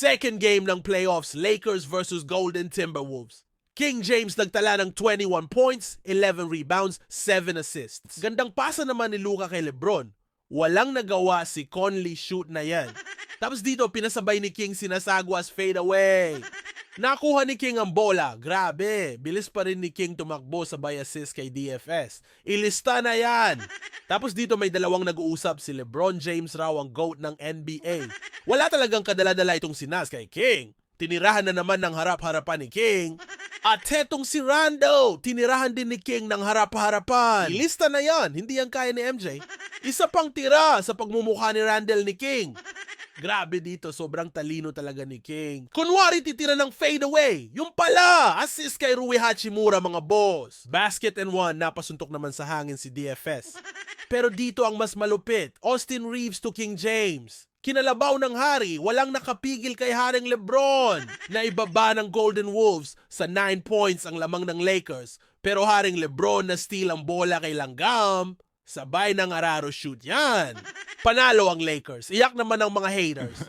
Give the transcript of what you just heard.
Second game ng playoffs, Lakers versus Golden Timberwolves. King James nagtala ng 21 points, 11 rebounds, 7 assists. Gandang pasa naman ni Luka kay LeBron. Walang nagawa si Conley shoot na yan. Tapos dito, pinasabay ni King sinasagwas fadeaway. Nakuha ni King ang bola. Grabe, bilis pa rin ni King tumakbo sabay assist kay DFS. Ilista na yan. Tapos dito may dalawang nag-uusap, si LeBron James raw ang GOAT ng NBA. Wala talagang kadala-dala itong sinas kay King. Tinirahan na naman ng harap-harapan ni King. At hetong si Rondo, tinirahan din ni King ng harap-harapan. Ilista na yan, hindi yan kaya ni MJ. Isa pang tira sa pagmumukha ni Randall ni King. Grabe dito, sobrang talino talaga ni King. Kunwari titira ng fadeaway. Yung pala, assist kay Rui Hachimura mga boss. Basket and one, napasuntok naman sa hangin si DFS. Pero dito ang mas malupit, Austin Reeves to King James. Kinalabaw ng hari, walang nakapigil kay Haring LeBron na ibaba ng Golden Wolves sa 9 points ang lamang ng Lakers. Pero Haring LeBron na steal ang bola kay Langgam, sabay ng araro shoot yan. Panalo ang Lakers. Iyak naman ang mga haters.